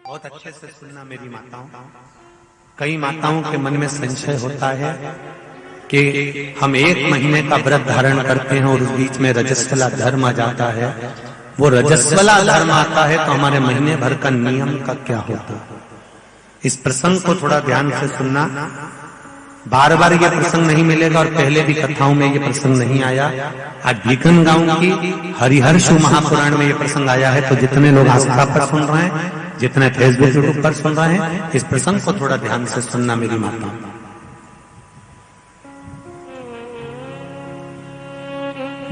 बहुत अच्छे से सुनना मेरी माताओं। कई माताओं के मन में संशय होता है कि हम 1 महीने का व्रत धारण करते हैं और उस बीच में रजस्वला धर्म आ जाता है। वो रजस्वला धर्म आता है तो हमारे महीने भर का नियम का क्या होता है? इस प्रसंग को थोड़ा ध्यान से सुनना। बार बार ये प्रसंग नहीं मिलेगा और पहले भी कथाओं में ये प्रसंग नहीं आया। आज भीखन गांव की हरिहर्ष महापुराण में ये प्रसंग आया है। तो जितने लोग आस्था पर सुन रहे हैं, जितने फेसबुक यूट्यूब पर सुन रहे हैं, इस प्रसंग को थोड़ा ध्यान से सुनना मेरी माता।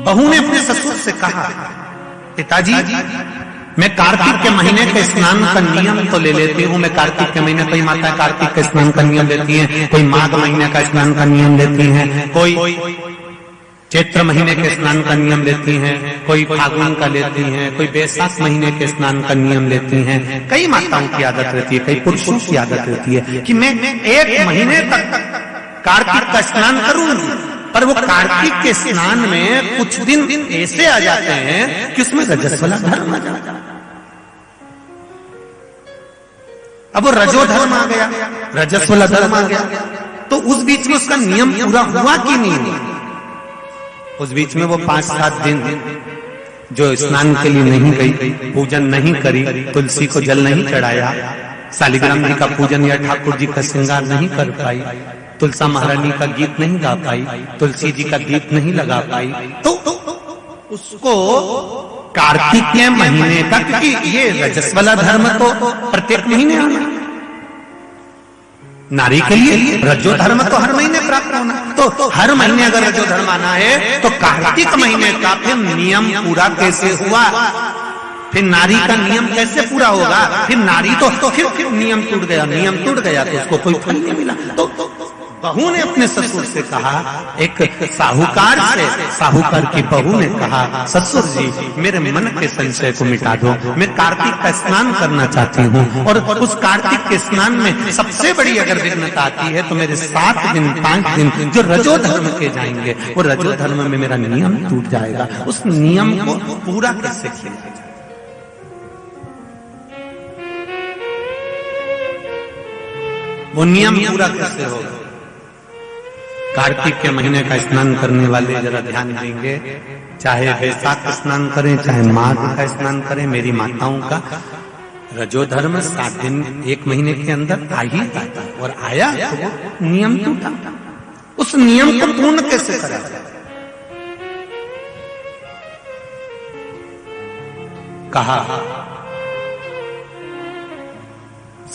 बहू ने अपने ससुर से कहा, पिताजी मैं कार्तिक के महीने के स्नान का नियम तो ले लेती हूँ। मैं कार्तिक के महीने, कोई माता कार्तिक के स्नान का नियम लेती हैं, कोई माघ महीने का स्नान का नियम लेती हैं, कोई चैत्र महीने के स्नान का नियम लेती हैं, कोई फागुन का लेती हैं, कोई बैसाख महीने के स्नान का नियम लेती हैं। कई माताओं की आदत रहती है, कई पुरुषों की आदत रहती है कि मैं 1 महीने तक कार्तिक का स्नान करूंगी। पर वो कार्तिक के स्नान में कुछ दिन ऐसे आ जाते हैं कि उसमें रजस्वला धर्म आ जाता है। अब वो रजो धर्म आ गया, रजस्वला धर्म आ गया, तो उस बीच में उसका नियम पूरा हुआ कि नहीं हुआ? उस बीच में वो 5-7 दिन जो स्नान के लिए नहीं गई, पूजन नहीं करी, तुलसी को जल नहीं चढ़ाया, शालिग्राम जी का पूजन या ठाकुर जी का श्रृंगार नहीं कर पाई, तुलसा महारानी का गीत नहीं गा पाई, तुलसी जी का गीत नहीं लगा पाई, तो उसको कार्तिक के महीने का, क्योंकि ये रजस्वला धर्म तो प्रत्येक महीने आना, नारी के लिए रजो धर्म तो हर महीने प्राप्त होना। तो हर महीने अगर रजो धर्म आना है तो कार्तिक महीने का फिर नियम पूरा कैसे हुआ? फिर नारी का नियम कैसे पूरा होगा? फिर नारी तो फिर नियम टूट गया, नियम टूट गया तो उसको कोई फल नहीं मिला। तो बहू ने अपने ससुर से कहा, एक साहूकार से, साहूकार की बहू ने कहा, ससुर जी मेरे मन के संशय को मिटा दो। मैं कार्तिक का स्नान करना चाहती हूँ और उस कार्तिक के स्नान में सबसे बड़ी अगर विघ्नता आती है तो मेरे 7 दिन 5 दिन जो रजो धर्म के जाएंगे, वो रजो धर्म में मेरा नियम टूट जाएगा। उस नियम को पूरा कैसे किया जाए? वो नियम पूरा कैसे होगा? कार्तिक के महीने का स्नान करने वाले जरा ध्यान देंगे, चाहे बैसाख स्नान करें, चाहे माघ का स्नान करें, मेरी माताओं का रजो धर्म 7 दिन 1 महीने के अंदर आ ही जाता, और आया तो वो नियम टूटा। उस नियम को पूर्ण कैसे करा जाए? कहा,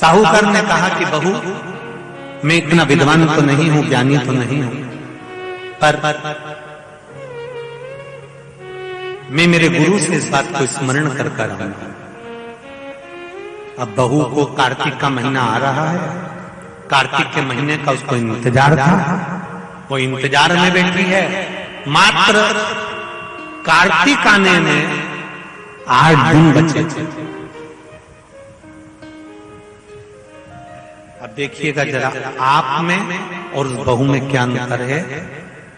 साहूकार ने कहा कि बहू मैं इतना विद्वान तो नहीं हूं, ज्ञानी तो नहीं हूं, पर मैं मेरे गुरु से इस बात को स्मरण कर रहा हूं। अब बहू को कार्तिक का महीना आ रहा है, कार्तिक के महीने का उसको इंतजार था, वो इंतजार में बैठी है। मात्र कार्तिक आने में 8 दिन बचे थे। अब देखिएगा जरा, आप में और उस बहू में क्या अंतर है।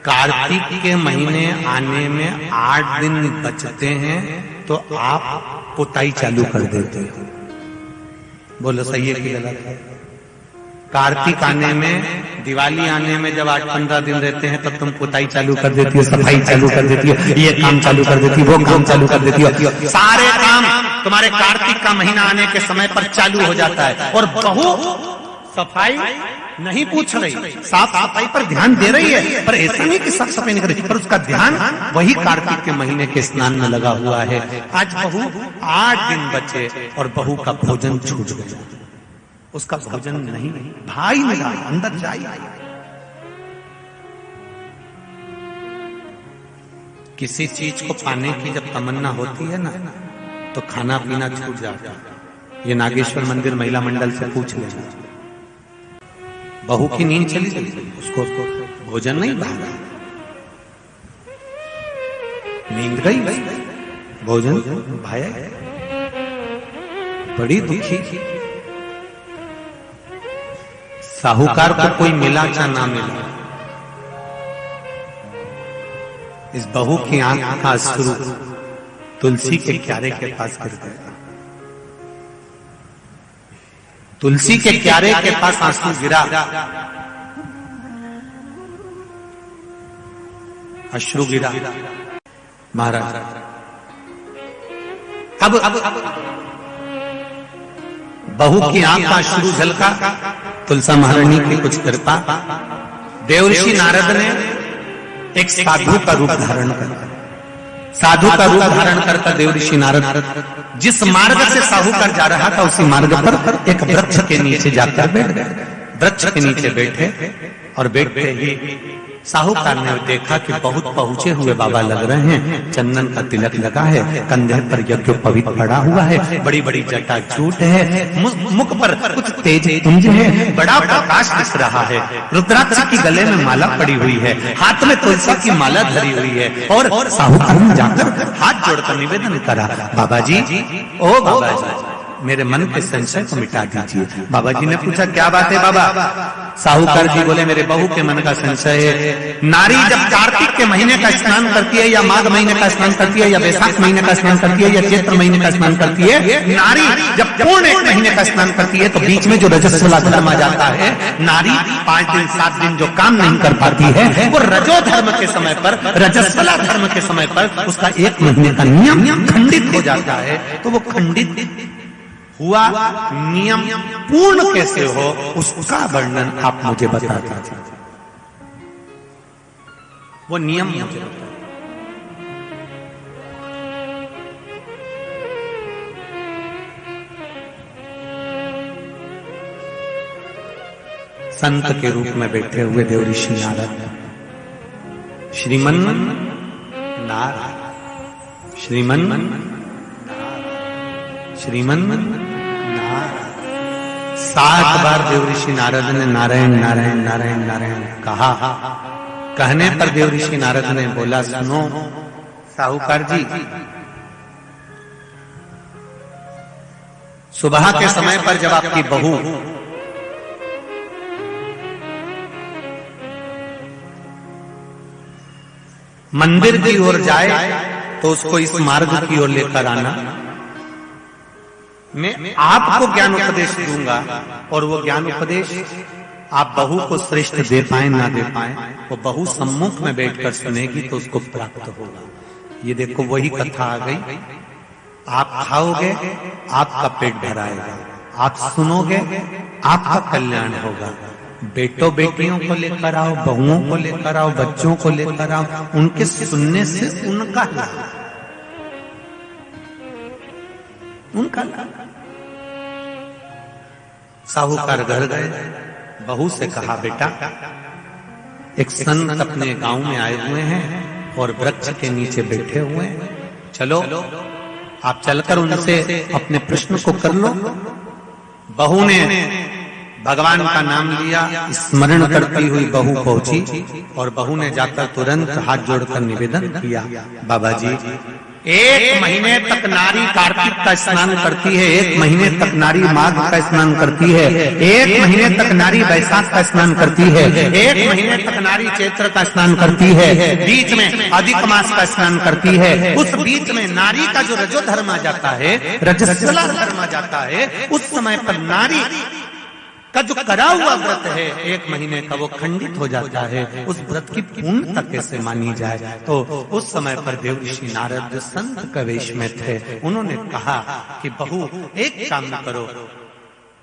कार्तिक के महीने आने में 8 दिन बचते हैं तो आप पुताई चालू कर देते हो। बोलो सही है कि गलत है? कार्तिक आने में, दिवाली आने में जब 8-15 दिन रहते हैं तब तुम पुताई चालू कर देती हो, सफाई चालू कर देती हो, ये काम चालू कर देती हो, वो काम चालू कर देती हो। सारे काम तुम्हारे कार्तिक का महीना आने के समय पर चालू हो जाता है। और बहू सफाई नहीं पूछ रही, साफ सफाई पर ध्यान दे रही है, पर ऐसा नहीं कि साफ सफाई नहीं कर रही, पर उसका ध्यान वही कार्तिक के महीने के स्नान में लगा हुआ है। आज बहू 8 दिन बचे और बहू का भोजन छूट गया, उसका भोजन नहीं, भाई मिला अंदर जाइए। किसी चीज को पाने की जब तमन्ना होती है ना, तो खाना पीना छूट जाता है। ये नागेश्वर मंदिर महिला मंडल से पूछ लेना। बहू की नींद चली गई, उसको भोजन नहीं भागा, नींद गई, भोजन भाया, बड़ी दुखी। साहूकार को कोई मिला चाहे ना मिला, इस बहू की आंख का अश्रु तुलसी के क्यारे के पास गिर गया। तुलसी के क्यारे के पास आंसू गिरा, अश्रु गिरा। महाराज अब बहू की आंख का अश्रु झलका, तुलसा महारानी की कुछ कृपा, देवर्षि नारद ने एक साधु का रूप धारण कर, साधु का रूप धारण करता देवर्षि नारद जिस मार्ग से साहूकार जा रहा था उसी मार्ग पर एक वृक्ष के नीचे जाकर बैठ गए। वृक्ष के नीचे बैठे और बैठते ही साहूकार ने देखा कि बहुत पहुंचे हुए बाबा लग रहे हैं, चंदन का तिलक लगा है, कंधे पर यज्ञोपवीत पड़ा हुआ है, बड़ी बड़ी जटा जूट है, मुख पर कुछ तेज पुंज है, बड़ा प्रकाश दिख रहा है, रुद्राक्ष की गले में माला पड़ी हुई है, हाथ में तुलसी की माला धरी हुई है। और साहूकार ने जाकर हाथ जोड़कर निवेदन करा, बाबा जी, ओ बाबा जी, मेरे मन के संशय को मिटा दीजिए। बाबा जी ने पूछा, क्या बात है बाबा? साहूकार जी बोले, मेरे बहू के मन का संशय है। नारी जब कार्तिक के महीने का स्नान करती है, या माघ महीने का स्नान करती है, या वैशाख महीने का स्नान करती है, या चैत्र महीने का स्नान करती है, नारी जब पूर्ण एक महीने का स्नान करती है तो बीच में जो रजस्वला धर्म आ जाता है, नारी 5 दिन 7 दिन जो काम नहीं कर पाती है, वो रजो धर्म के समय पर, रजस्वला धर्म के समय पर उसका 1 महीने का नियम खंडित हो जाता है। तो वो खंडित हुआ नियम पूर्ण कैसे हो, उसका वर्णन आप मुझे बता दीजिए। वो नियम मुझे बताइए। संत के रूप में बैठे हुए देवर्षि नारद, श्रीमन नारायण, श्रीमन श्रीमन नारायण। 7 बार देवर्षि नारद ने नारायण नारायण नारायण नारायण कहा। कहने पर देवर्षि नारद ने बोला, सुनो साहूकार जी, सुबह के समय पर जब आपकी बहू मंदिर की ओर जाए तो उसको इस मार्ग की ओर लेकर आना। मैं आपको ज्ञान उपदेश दूंगा और वो ज्ञान उपदेश आप बहू को श्रेष्ठ दे पाए ना दे पाए, वो बहू सम्मुख में बैठकर सुनेगी तो उसको प्राप्त होगा। ये देखो वही कथा आ गई। आप खाओगे आपका पेट भराएगा, आप सुनोगे आपका कल्याण होगा। बेटों बेटियों को लेकर आओ, बहुओं को लेकर आओ, बच्चों को लेकर आओ, उनके सुनने से उनका साहूकार घर गए, बहू से कहा, बेटा एक संत अपने गांव में आए हुए हैं और वृक्ष के नीचे बैठे हुए हैं, चलो आप चलकर उनसे अपने प्रश्न को कर लो। बहू ने भगवान का नाम लिया, स्मरण करती हुई बहू पहुंची और बहू ने जाकर तुरंत हाथ जोड़कर निवेदन किया, बाबा जी 1 महीने तक नारी कार्तिक का स्नान करती है, 1 महीने तक नारी माघ का स्नान करती है, 1 महीने तक नारी वैशाख का स्नान करती है, 1 महीने तक नारी चैत्र का स्नान करती है, बीच में अधिक मास का स्नान करती है। उस बीच में नारी का जो रजो धर्म आ जाता है, रजस्वला धर्म आ जाता है, उस समय पर नारी का जो करा हुआ व्रत है 1 महीने का, वो खंडित हो जाता है। उस व्रत की पूर्णता कैसे मानी जाए? तो उस समय पर देवर्षि नारद जो संत के वेश में थे, उन्होंने कहा कि बहू एक काम करो,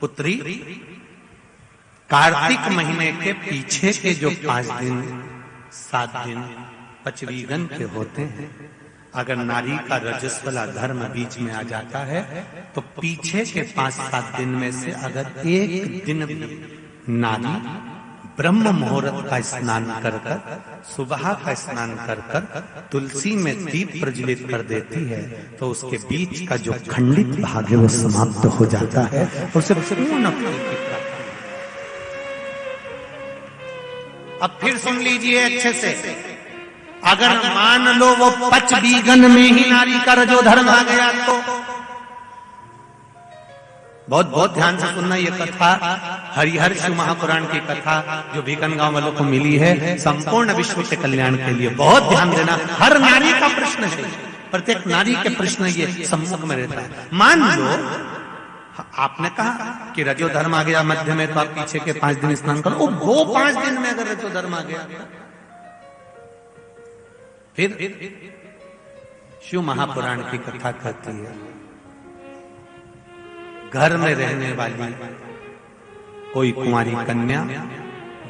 पुत्री कार्तिक महीने के पीछे के जो 5 दिन 7 दिन पचवीगन के होते हैं, अगर नारी का रजस्वला धर्म बीच में आ जाता है तो पीछे के 5-7 दिन में से अगर एक दिन भी नारी ब्रह्म मुहूर्त का स्नान कर कर, सुबह का स्नान कर कर तुलसी में दीप प्रज्वलित कर देती है तो उसके बीच का जो खंडित भाग है वो समाप्त हो जाता है, उसे पूर्ण फल की प्राप्ति। अब फिर सुन लीजिए अच्छे से, अगर मान लो वो पचवीगन में ही नारी का रजो धर्म आ गया तो बहुत बहुत ध्यान से सुनना। ये कथा हरिहर शिव महापुराण की कथा जो भीकन गांव वालों को मिली है, संपूर्ण विश्व के कल्याण के लिए बहुत ध्यान देना। हर नारी का प्रश्न है, प्रत्येक नारी के प्रश्न ये सम्मुख में रहता है। मान लो आपने कहा कि रजो धर्म आ गया मध्य में तो आप पीछे के 5 दिन स्नान करो। वो 5 दिन में अगर रजो धर्म आ गया, फिर शिव महापुराण की कथा कहती है, घर में रहने वाली कोई कुंवारी कन्या,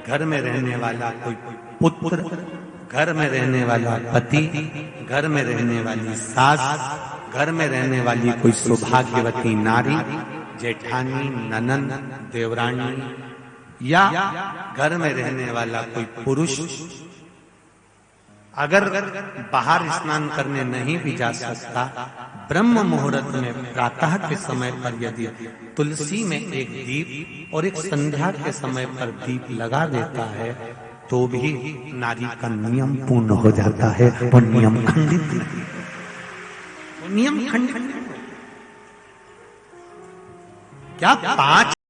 घर में रहने वाला कोई पुत्र, घर में रहने वाला पति, घर में रहने वाली सास, घर में रहने वाली कोई सौभाग्यवती नारी, जेठानी, ननंद, देवरानी, या घर में रहने वाला कोई पुरुष अगर बाहर स्नान करने नहीं भी जा सकता, ब्रह्म मुहूर्त में प्रातः के समय पर यदि तुलसी में एक दीप और एक संध्या के समय पर दीप लगा देता है तो भी नारी का नियम पूर्ण हो जाता है, वो नियम खंडित नहीं, वो नियम खंडित। क्या 5